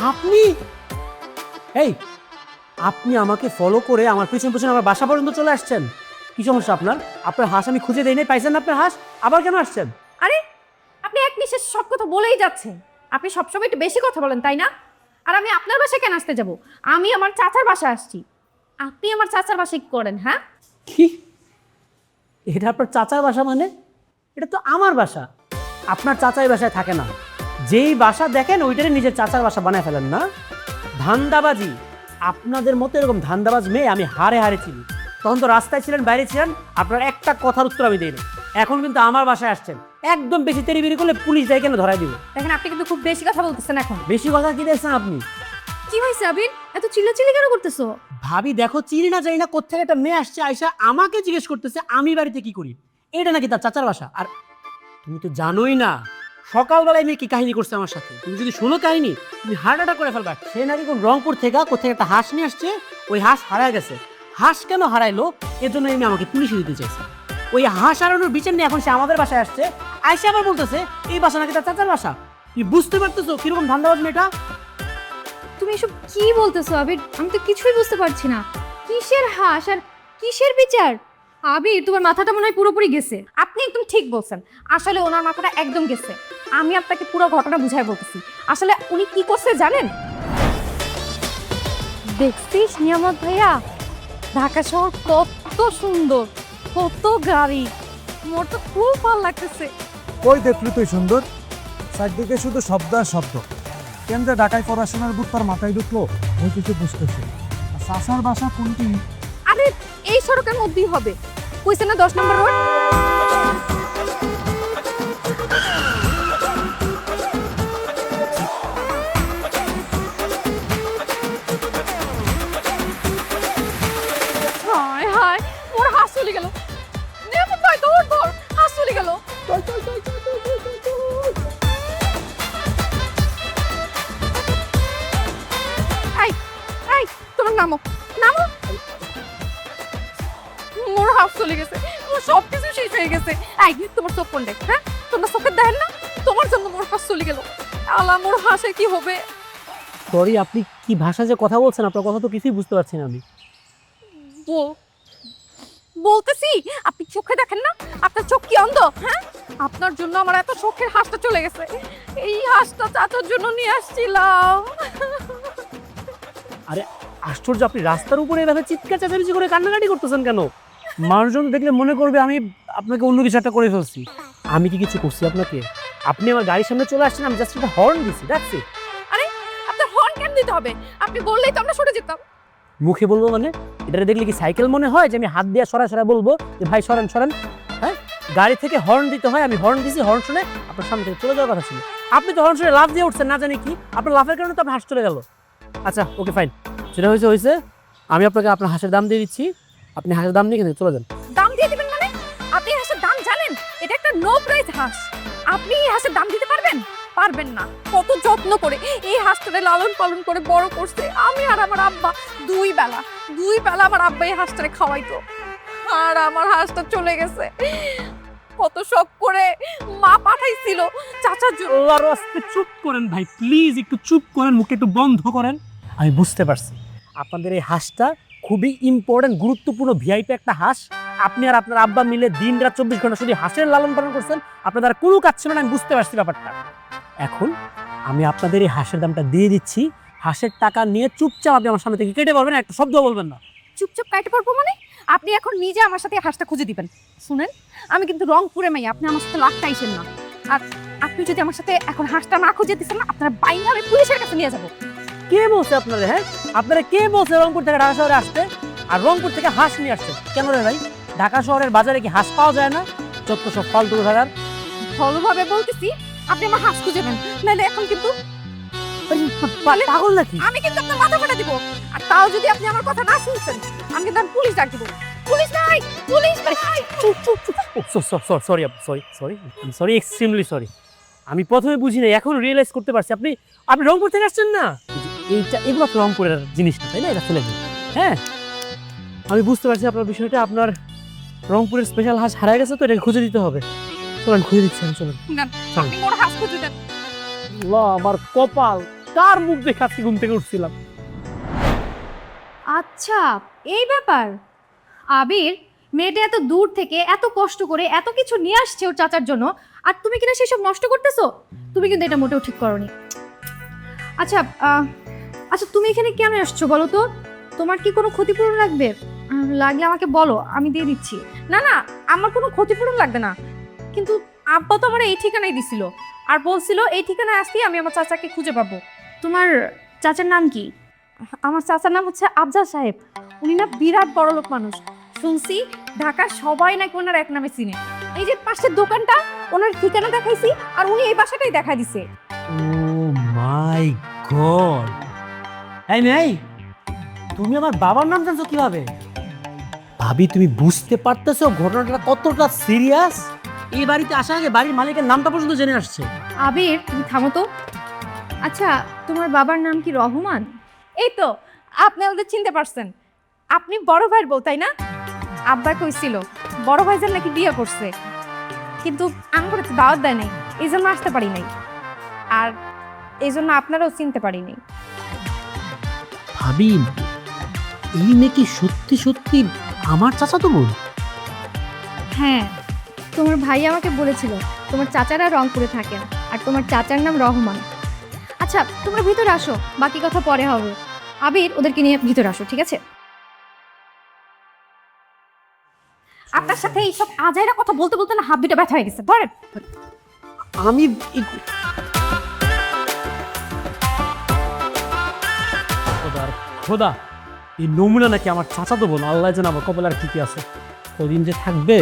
আপনি এই আপনি আমাকে ফলো করে আমার পিছন পিছন আমার বাসা পর্যন্ত চলে আসছেন। কি সমস্যা আপনার? আপনার হাঁস আমি খুঁজে দেই নাই, পাইছেন না আপনার হাঁস, আবার কেন আসছেন? আরে আপনি এক নিঃশ্বাসে সব কথা বলেই যাচ্ছেন। আপনি সবসময় একটু বেশি কথা বলেন, তাই না? আর আমি আপনার বাসায় কেন আসতে যাব? আমি আমার চাচার বাসায় আসছি। আপনি আমার চাচার বাসায় কি করেন? হ্যাঁ, কি? এটা আপনার চাচার বাসা মানে? এটা তো আমার বাসা। আপনার চাচা এই বাসায় থাকে না। যেই বাসা দেখেন ওইটারে নিজের চাচার বাসা বানায় ফেলেন না। ধান্দাবাজি। আপনাদের মতো এরকম ধান্দাবাজ মেয়ে আমি হারে হারে চিনি। তখন তো রাস্তায় ছিলেন, বাইরে ছিলেন, আপনার একটা কথার উত্তর আমি দিইনি। এখন কিন্তু আমার বাসায় আসছেন, একদম বেশি তেড়িবেড়ি করলে পুলিশ যাই কেন ধরাই দিব। দেখেন আপনি কিন্তু খুব বেশি কথা বলতেছেন এখন। বেশি কথা কি দেখছেন আপনি? কি হয়েছে আবির, এত চিল্লাচিল্লি কেন করতেছো? ভাবি দেখো, চিনি না জানি না কোথেকে একটা মেয়ে আসছে, আয়সা আমাকে জিজ্ঞেস করতেছে আমি বাড়িতে কি করি। এটা নাকি তার চাচার বাসা। আর তুমি তো জানোই না সকালবেলায় মেয়ে কি কাহিনী করছে আমার সাথে। তুমি যদি শোনো কাহিনী তুমি হার্ট অ্যাটাক করে ফেলবা। সে নাকি কোন রংপুর থেকে কোথেকে একটা হাঁস নিয়ে আসছে, ওই হাঁস হারায় গেছে। হাঁস কেন হারাইলো এর জন্য এমনি আমাকে পুলিশে দিতে চাইছে। ওই হাঁস হারানোর বিচার নিয়ে এখন সে আমাদের বাসায় আসছে, আয়সা আবার বলতেছে এই বাসা নাকি তার চাচার বাসা। তুমি বুঝতে পারতেছো কিরকম ধান্দাবাজ মেয়েটা? তুমি এসব কি বলতেছো আবির? আমি তো কিছুই বুঝতে পারছি না। কিসের হাঁস আর কিসের বিচার? আবির, তোমার মাথাটা মনে হয় পুরোপুরি গেছে। আপনি একদম ঠিক বলছেন। আসলে ওনার মাথাটা একদম গেছে। আমি আপনাকে পুরো ঘটনা বুঝাই বলতেছি। আসলে উনি কি করছে জানেন? দেখছিস নিয়ামত ভাইয়া, ঢাকা শহর কত সুন্দর, কত গাড়ি। মোর তো খুব ভালো লাগতেছে। কই দেখলি তুই সুন্দর? চারদিকে শুধু শব্দ আর শব্দ। কেন্দ্রে ঢাকায় পড়াশোনার বুট তার মাথায় ঢুকলো, ওই কিছু বুঝতেছে। আর চাষার বাসা কোনটি? আরে এই সড়কের মধ্যেই হবে। কইছে না 10 নম্বর রোড। হায় হায়, মোর হাঁস চলে গেল। নিরাপদ ভাই, দৌড় দৌড়, হাঁস চলে গেল। এই এই, তোমার নামো নামো। মোর হাফ চলে গেছে, মোর সব কিছু শেষ হয়ে গেছে। এই তোমার চোখ কোন দেখ? হ্যাঁ, তোমার চোখের দেখেন না? তোমার জন্য মোর হাঁস চলে গেল। আলা, মোর হাঁসের কি হবে? সরি, আপনি কি ভাষা যে কথা বলছেন আপনার কথা তো কিছুই বুঝতে পারছি না আমি। বলতেছি, আপনি চোখে দেখেন না? আপনার চোখ কি অন্ধ? হ্যাঁ, আপনার জন্য আমার এত শখের হাঁসটা চলে গেছে। এই হাঁসটা চাচার জন্য নিয়ে আসছিলাম। আরে আশ্চর্য, আপনি রাস্তার উপরে এভাবে চিৎকার চেঁচামেচি করে কান্নাকাটি করতেছেন কেন? মানুষজন দেখলে মনে করবে আমি আপনাকে অন্য কিছু একটা করে ফেলছি। আমি কি কিছু করছি আপনাকে? আপনি আমার গাড়ির সামনে চলে আসছেন, আমি জাস্ট একটা হর্ন দিছি, দেখছি। আরে আপনার হর্ন কেন দিতে হবে? আপনি বললেই তো আমরা সরে যেতাম। মুখে বলবো মানে? এটা দেখলে কি সাইকেল মনে হয় যে আমি হাত দিয়ে সরায় সরায় বলবো যে ভাই সরেন সরেন? হ্যাঁ, গাড়ি থেকে হর্ন দিতে হয়, আমি হর্ন দিছি, হর্ন শুনে আপনার সামনে থেকে চলে যাওয়ার কথা ছিল। আপনি তো হর্ন শুনে লাফ দিয়ে উঠছেন, না জানি কি আপনার লাফের কারণে তো আপনার হাঁস চলে গেল। আচ্ছা ওকে ফাইন, সেটা হয়েছে হয়েছে। আমি আপনাকে আপনার হাঁসের দাম দিয়ে দিচ্ছি, আপনি হাঁসের দাম নিয়ে এখান থেকে চলে যান। দাম দিয়ে দিবেন মানে? আপনি এই হাঁসের দাম জানেন? এটা একটা নো প্রাইস হাঁস। আপনি এই হাঁসের দাম দিতে পারবেন? পারবেন না। কত যত্ন করে এই হাঁসটারে লালন পালন করে বড় করছে আমি আর আমার আব্বা। দুই বেলা আমার আব্বা এই হাঁসটারে খাওয়াইতো। আর আমার হাঁসটা চলে গেছে। কত শখ করে মা পাঠাইছিল চাচার জন্য। আল্লাহর রাস্তে চুপ করেন ভাই, প্লিজ একটু চুপ করেন, মুখটা একটু বন্ধ করেন। আমি বুঝতে পারছি আপনাদের এই হাঁসটা খুবই ইম্পর্টেন্ট, গুরুত্বপূর্ণ ভিআইপি একটা হাঁস। আপনি আর আপনার আব্বা মিলে দিন রাত 24 ঘন্টা শুধু হাঁসের লালন পালন করছেন, আপনার দ্বারা কোনো কাজ ছিল না, আমি বুঝতে পারছি ব্যাপারটা। এখন আমি আপনাদের এই হাঁসের দামটা দিয়ে দিচ্ছি, হাঁসের টাকা নিয়ে চুপচাপ আপনি আমার সামনে থেকে কেটে বলবেন, একটা শব্দ বলবেন না। চুপচাপ কাটতে পারবো মানে? আপনি এখন নিজে আমার সাথে হাঁসটা খুঁজে দিবেন। শুনেন, আমি কিন্তু রংপুরে মাই, আপনি আমার সাথে লাগতে আইসেন না। আর আপনি যদি আমার সাথে এখন হাঁসটা না খুঁজে দিচ্ছেন না, আপনার বাইরে আমি পুলিশের কাছে নিয়ে যাবো। কে বলছে আপনারা? হ্যাঁ, আপনারা কে বলছে রংপুর থেকে ঢাকা শহরে আসতে? আর রংপুর থেকে হাঁস নিয়ে আসছে কেন রে ভাই? ঢাকা শহরের বাজারে কি হাঁস পাওয়া যায় না? যত সব ফালতু থাকার। ভালোভাবে বলতেছি, আপনি আমার হাঁস খুঁজে নেন, নাহলে এখন কিন্তু পাগল নাকি? আমি কিন্তু আপনার মাথা ফাটা দিব। আর তাও যদি আপনি আমার কথা না শুনছেন, আমি কিন্তু পুলিশ ডাক দিব। পুলিশ নাই, পুলিশ নাই। Sorry sorry sorry sorry, extremely sorry. আমি প্রথমে বুঝি নাই, এখন রিয়েলাইজ করতে পারছি আপনি আপনি রংপুর থেকে আসছেন না। এইটা এগুলো তো রংপুরের জিনিস না, তাই না? এটা চলে যাবে। হ্যাঁ, আমি বুঝতে পারছি আপনার বিষয়টা। আপনার রংপুরের স্পেশাল হাঁস হারিয়ে গেছে, তো এটাকে খুঁজে দিতে হবে। চলেন খুঁজে দিচ্ছি আমি, চলেন। না, আপনি মোর হাঁস খুঁজে দেন। আল্লাহ, আমার কপাল। কার মুখ দেখে আজকে ঘুম থেকে উঠছিলাম। আচ্ছা, এই ব্যাপার। আবির, মেয়েটা এত দূর থেকে এত কষ্ট করে এত কিছু নিয়ে আসছে ওর চাচার জন্য, আর তুমি কিনা সেসব নষ্ট করতেছো? তুমি কিন্তু এটা মোটেও ঠিক করনি। আচ্ছা আচ্ছা, তুমি এখানে কেন আসছো বলো তো? তোমার কি কোনো ক্ষতিপূরণ লাগবে? লাগলে আমাকে বলো, আমি দিয়ে দিচ্ছি। না না, আমার কোনো ক্ষতিপূরণ লাগবে না, কিন্তু আব্বা তো আমার এই ঠিকানায় দিছিল আর বলছিল এই ঠিকানায় আসলেই আমি আমার চাচাকে খুঁজে পাবো। তোমার চাচার নাম কি? আমার চাচার নাম হচ্ছে আফজাল সাহেব। উনি না বিরাট বড় লোক মানুষ, শুনছি ঢাকার সবাই নাকি ওনার এক নামে চিনে। এই যে পাশের দোকানটা, ওনার ঠিকানা দেখাইছি আর উনি এই বাসাটাই দেখা দিছে। ও মাই গড! এই মেয়ে, তুমি আমার বাবার নাম জানছো কিভাবে? ভাবি, তুমি বুঝতে পারতেছো ঘটনাটা কতটা সিরিয়াস? এই বাড়িতে আসার আগে বাড়ির মালিকের নামটা পর্যন্ত জেনে আসছে। আবির, তুমি থামো তো। আচ্ছা, তোমার বাবার নাম কি রহমান? এই তো, আপনি আমাদের চিনতে পারছেন। আপনি বড় ভাইয়ের বউ তাই না? আব্বা কইছিল বড় ভাইজান নাকি বিয়ে করছে, কিন্তু আমার তো দাওয়াত দেয় নাই, এই জন্য আসতে পারি নাই, আর এই জন্য আপনারাও চিনতে পারি নাই। ভাবি, এই মেয়ে কি সত্যি সত্যি আমার চাচাতো বোন? হ্যাঁ, তোমার ভাই আমাকে বলেছিল তোমার চাচারা রংপুরে থাকেন আর তোমার চাচার নাম রহমান। আচ্ছা, তোমরা ভিতরে আসো, বাকি কথা পরে হবে। আবির, ওদেরকে নিয়ে ভিতরে আসো, ঠিক আছে? আপনার সাথে এইসব আজাইরা কথা বলতে বলতে না হাত দুটো ব্যথা হয়ে গেছে। ধরেন। আমি খোদা, এই নমুনা নাকি আমার চাচাতো বোন। আল্লাহ জানে আমার কপালে আর কি কি আছে। কদিন যে থাকবে